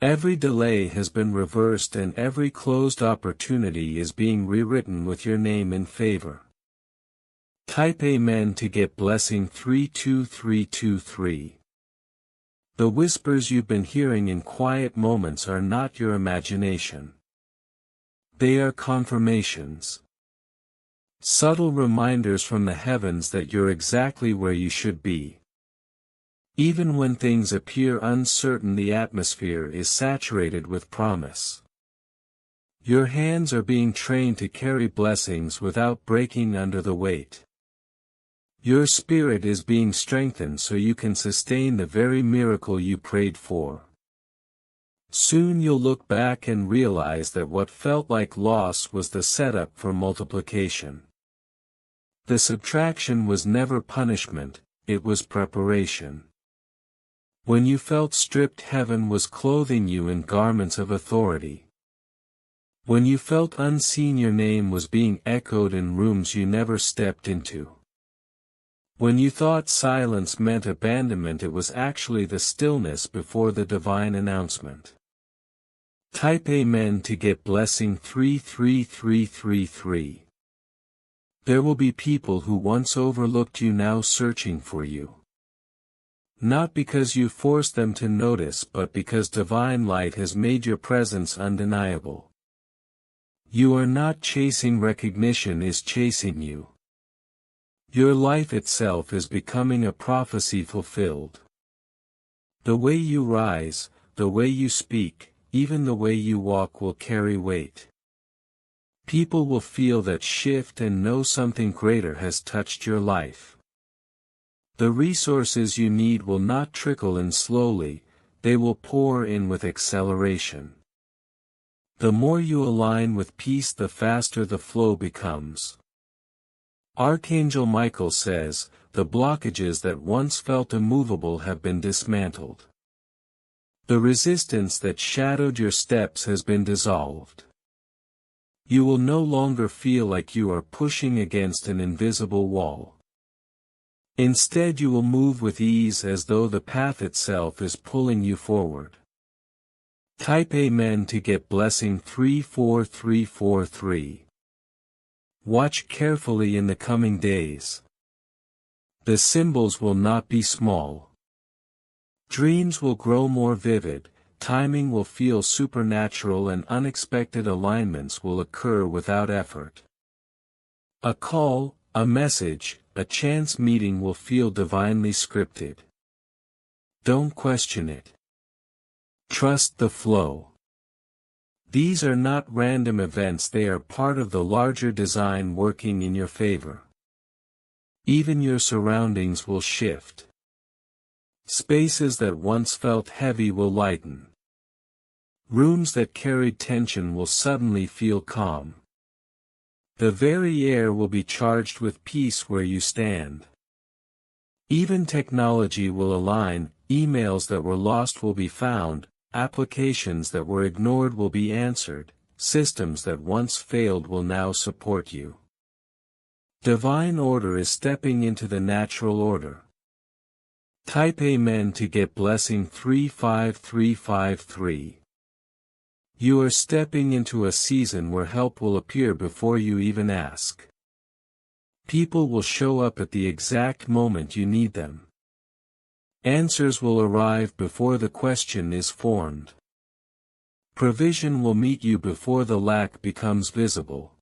Every delay has been reversed and every closed opportunity is being rewritten with your name in favor. Type Amen to get blessing 32323. The whispers you've been hearing in quiet moments are not your imagination. They are confirmations. Subtle reminders from the heavens that you're exactly where you should be. Even when things appear uncertain, the atmosphere is saturated with promise. Your hands are being trained to carry blessings without breaking under the weight. Your spirit is being strengthened so you can sustain the very miracle you prayed for. Soon you'll look back and realize that what felt like loss was the setup for multiplication. The subtraction was never punishment, it was preparation. When you felt stripped, heaven was clothing you in garments of authority. When you felt unseen, your name was being echoed in rooms you never stepped into. When you thought silence meant abandonment, it was actually the stillness before the divine announcement. Type Amen to get blessing 33333. There will be people who once overlooked you now searching for you. Not because you forced them to notice, but because divine light has made your presence undeniable. You are not chasing recognition, is chasing you. Your life itself is becoming a prophecy fulfilled. The way you rise, the way you speak, even the way you walk will carry weight. People will feel that shift and know something greater has touched your life. The resources you need will not trickle in slowly, they will pour in with acceleration. The more you align with peace, the faster the flow becomes. Archangel Michael says, the blockages that once felt immovable have been dismantled. The resistance that shadowed your steps has been dissolved. You will no longer feel like you are pushing against an invisible wall. Instead, you will move with ease as though the path itself is pulling you forward. Type Amen to get blessing 34343. Watch carefully in the coming days. The symbols will not be small. Dreams will grow more vivid, timing will feel supernatural, and unexpected alignments will occur without effort. A call, a message, a chance meeting will feel divinely scripted. Don't question it. Trust the flow. These are not random events, they are part of the larger design working in your favor. Even your surroundings will shift. Spaces that once felt heavy will lighten. Rooms that carried tension will suddenly feel calm. The very air will be charged with peace where you stand. Even technology will align, emails that were lost will be found, applications that were ignored will be answered, systems that once failed will now support you. Divine order is stepping into the natural order. Type Amen to get blessing 35353. You are stepping into a season where help will appear before you even ask. People will show up at the exact moment you need them. Answers will arrive before the question is formed. Provision will meet you before the lack becomes visible.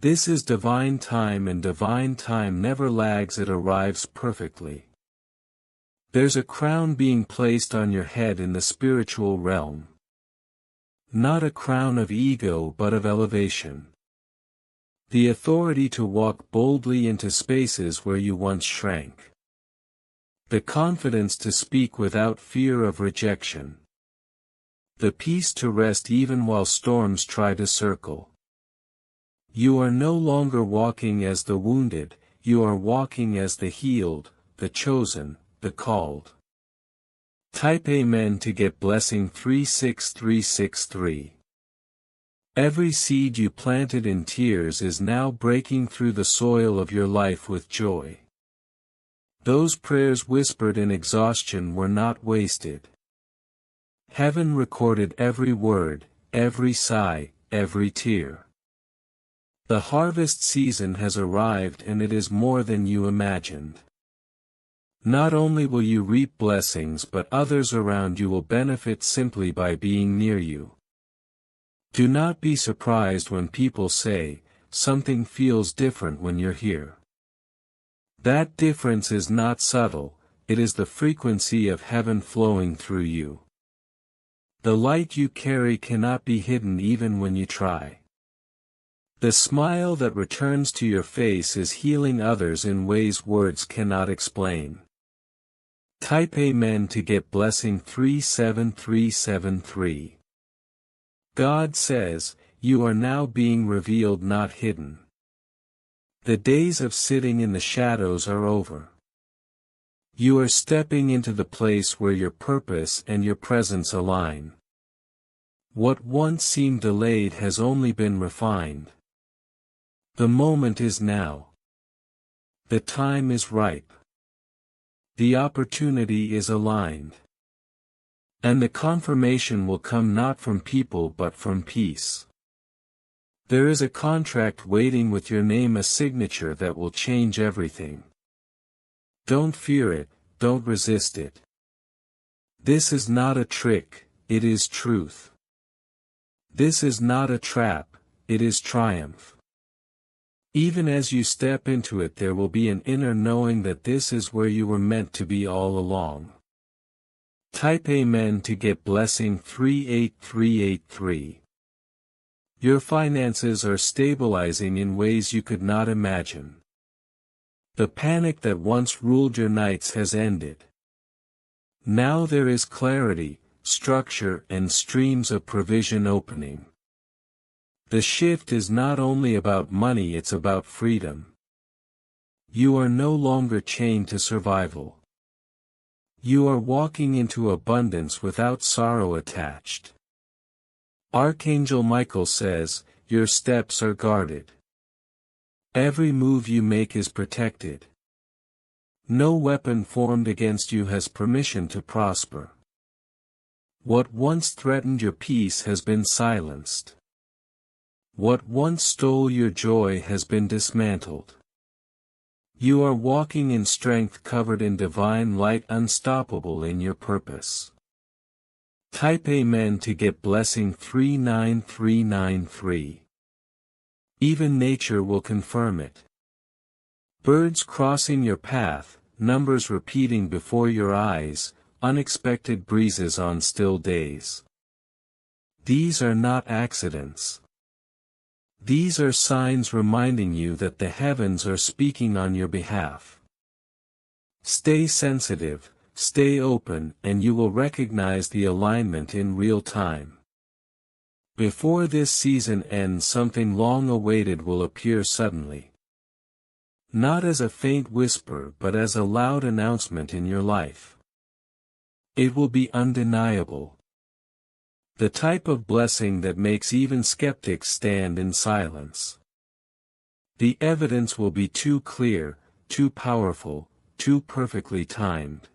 This is divine time, and divine time never lags, it arrives perfectly. There's a crown being placed on your head in the spiritual realm. Not a crown of ego but of elevation. The authority to walk boldly into spaces where you once shrank. The confidence to speak without fear of rejection. The peace to rest even while storms try to circle. You are no longer walking as the wounded, you are walking as the healed, the chosen, the called. Type Amen to get blessing 36363. Every seed you planted in tears is now breaking through the soil of your life with joy. Those prayers whispered in exhaustion were not wasted. Heaven recorded every word, every sigh, every tear. The harvest season has arrived, and it is more than you imagined. Not only will you reap blessings, but others around you will benefit simply by being near you. Do not be surprised when people say, "Something feels different when you're here." That difference is not subtle, it is the frequency of heaven flowing through you. The light you carry cannot be hidden even when you try. The smile that returns to your face is healing others in ways words cannot explain. Type Amen to get blessing 37373. God says, you are now being revealed, not hidden. The days of sitting in the shadows are over. You are stepping into the place where your purpose and your presence align. What once seemed delayed has only been refined. The moment is now. The time is ripe. The opportunity is aligned. And the confirmation will come not from people but from peace. There is a contract waiting with your name, a signature that will change everything. Don't fear it, don't resist it. This is not a trick, it is truth. This is not a trap, it is triumph. Even as you step into it, there will be an inner knowing that this is where you were meant to be all along. Type Amen to get blessing 38383. Your finances are stabilizing in ways you could not imagine. The panic that once ruled your nights has ended. Now there is clarity, structure, and streams of provision opening. The shift is not only about money, it's about freedom. You are no longer chained to survival. You are walking into abundance without sorrow attached. Archangel Michael says, your steps are guarded. Every move you make is protected. No weapon formed against you has permission to prosper. What once threatened your peace has been silenced. What once stole your joy has been dismantled. You are walking in strength, covered in divine light, unstoppable in your purpose. Type Amen to get blessing 39393. Even nature will confirm it. Birds crossing your path, numbers repeating before your eyes, unexpected breezes on still days. These are not accidents. These are signs reminding you that the heavens are speaking on your behalf. Stay sensitive, stay open, and you will recognize the alignment in real time. Before this season ends, something long awaited will appear suddenly. Not as a faint whisper, but as a loud announcement in your life. It will be undeniable. The type of blessing that makes even skeptics stand in silence. The evidence will be too clear, too powerful, too perfectly timed.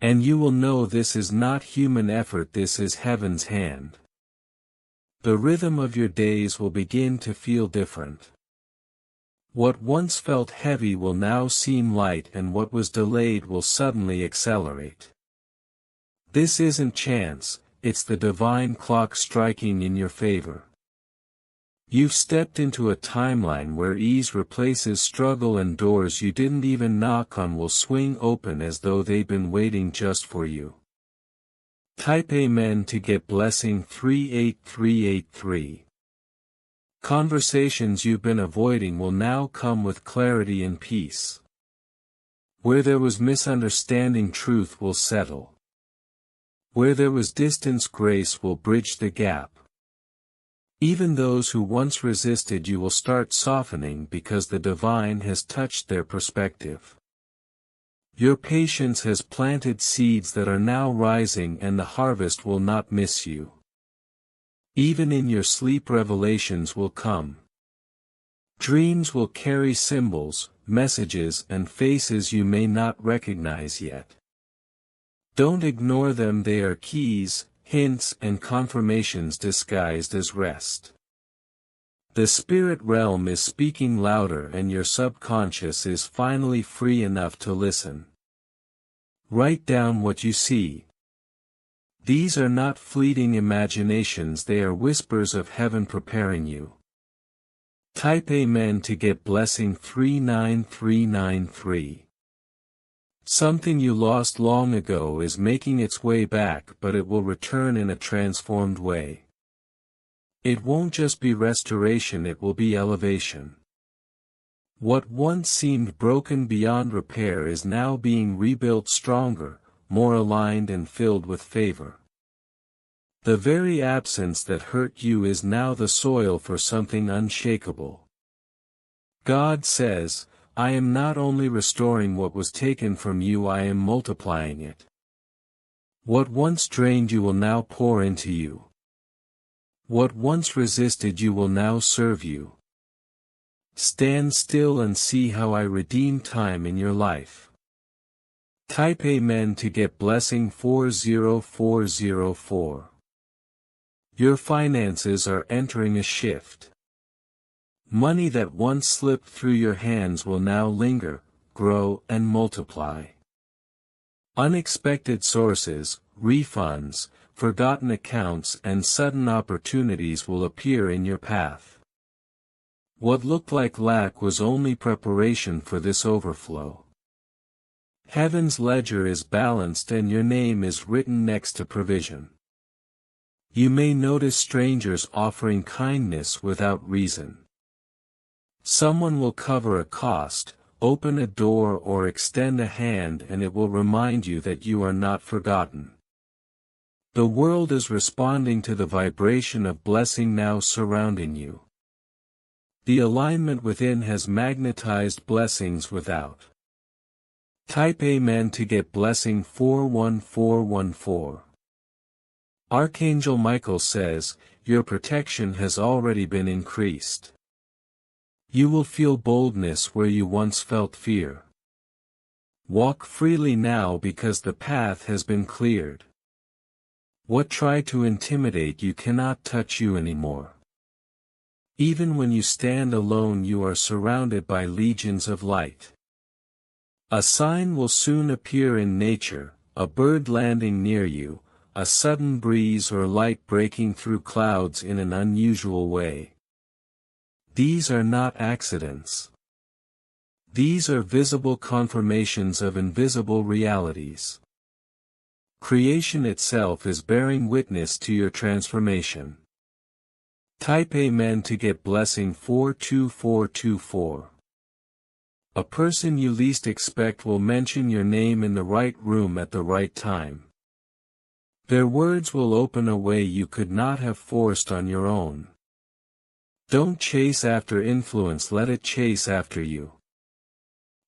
And you will know this is not human effort, this is heaven's hand. The rhythm of your days will begin to feel different. What once felt heavy will now seem light, and what was delayed will suddenly accelerate. This isn't chance, it's the divine clock striking in your favor. You've stepped into a timeline where ease replaces struggle, and doors you didn't even knock on will swing open as though they've been waiting just for you. Type Amen to get blessing 38383. Conversations you've been avoiding will now come with clarity and peace. Where there was misunderstanding, truth will settle. Where there was distance, grace will bridge the gap. Even those who once resisted you will start softening because the divine has touched their perspective. Your patience has planted seeds that are now rising, and the harvest will not miss you. Even in your sleep, revelations will come. Dreams will carry symbols, messages, and faces you may not recognize yet. Don't ignore them, they are keys, hints, and confirmations disguised as rest. The spirit realm is speaking louder, and your subconscious is finally free enough to listen. Write down what you see. These are not fleeting imaginations, they are whispers of heaven preparing you. Type Amen to get blessing 39393. Something you lost long ago is making its way back, but it will return in a transformed way. It won't just be restoration, it will be elevation. What once seemed broken beyond repair is now being rebuilt stronger, more aligned, and filled with favor. The very absence that hurt you is now the soil for something unshakable. God says, I am not only restoring what was taken from you, I am multiplying it. What once drained you will now pour into you. What once resisted you will now serve you. Stand still and see how I redeem time in your life. Type Amen to get blessing 40404. Your finances are entering a shift. Money that once slipped through your hands will now linger, grow, and multiply. Unexpected sources, refunds, forgotten accounts, and sudden opportunities will appear in your path. What looked like lack was only preparation for this overflow. Heaven's ledger is balanced, and your name is written next to provision. You may notice strangers offering kindness without reason. Someone will cover a cost, open a door or extend a hand, and it will remind you that you are not forgotten. The world is responding to the vibration of blessing now surrounding you. The alignment within has magnetized blessings without. Type Amen to get blessing 41414. Archangel Michael says, your protection has already been increased. You will feel boldness where you once felt fear. Walk freely now because the path has been cleared. What tried to intimidate you cannot touch you anymore. Even when you stand alone, you are surrounded by legions of light. A sign will soon appear in nature, a bird landing near you, a sudden breeze or light breaking through clouds in an unusual way. These are not accidents. These are visible confirmations of invisible realities. Creation itself is bearing witness to your transformation. Type Amen to get blessing 42424. A person you least expect will mention your name in the right room at the right time. Their words will open a way you could not have forced on your own. Don't chase after influence, let it chase after you.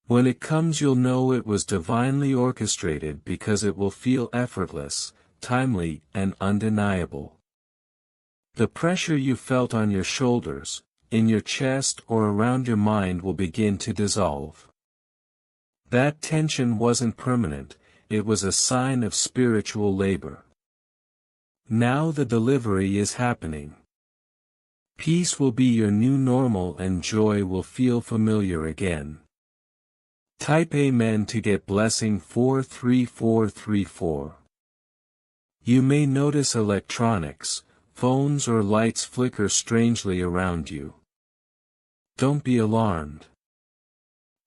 When it comes, you'll know it was divinely orchestrated because it will feel effortless, timely, and undeniable. The pressure you felt on your shoulders, in your chest or around your mind will begin to dissolve. That tension wasn't permanent, it was a sign of spiritual labor. Now the delivery is happening. Peace will be your new normal and joy will feel familiar again. Type Amen to get blessing 43434. You may notice electronics, phones or lights flicker strangely around you. Don't be alarmed.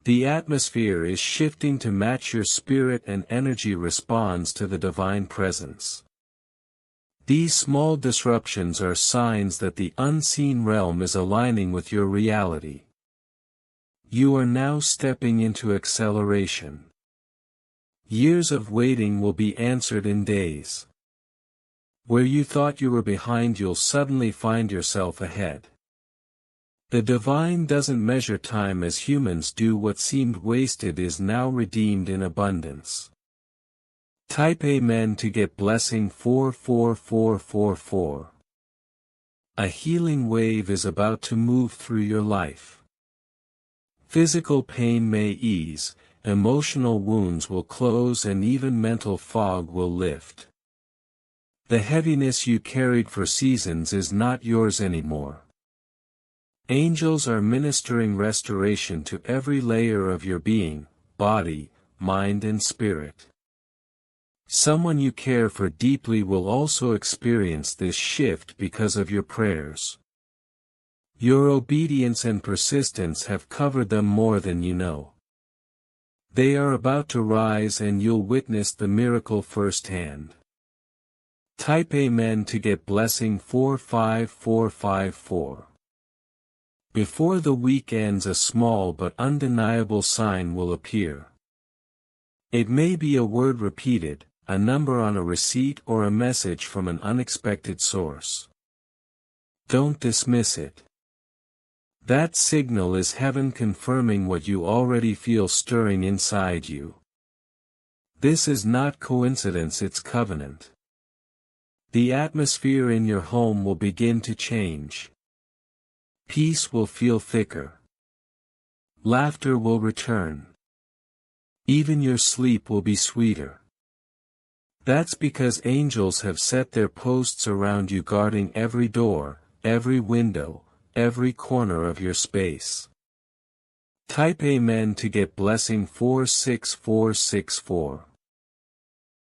The atmosphere is shifting to match your spirit and energy responds to the divine presence. These small disruptions are signs that the unseen realm is aligning with your reality. You are now stepping into acceleration. Years of waiting will be answered in days. Where you thought you were behind, you'll suddenly find yourself ahead. The divine doesn't measure time as humans do. What seemed wasted is now redeemed in abundance. Type Amen to get blessing 44444. A healing wave is about to move through your life. Physical pain may ease, emotional wounds will close, and even mental fog will lift. The heaviness you carried for seasons is not yours anymore. Angels are ministering restoration to every layer of your being, body, mind and spirit. Someone you care for deeply will also experience this shift because of your prayers. Your obedience and persistence have covered them more than you know. They are about to rise and you'll witness the miracle firsthand. Type Amen to get blessing 45454. Before the week ends, a small but undeniable sign will appear. It may be a word repeated, a number on a receipt, or a message from an unexpected source. Don't dismiss it. That signal is heaven confirming what you already feel stirring inside you. This is not coincidence, it's covenant. The atmosphere in your home will begin to change. Peace will feel thicker. Laughter will return. Even your sleep will be sweeter. That's because angels have set their posts around you, guarding every door, every window, every corner of your space. Type Amen to get blessing 46464.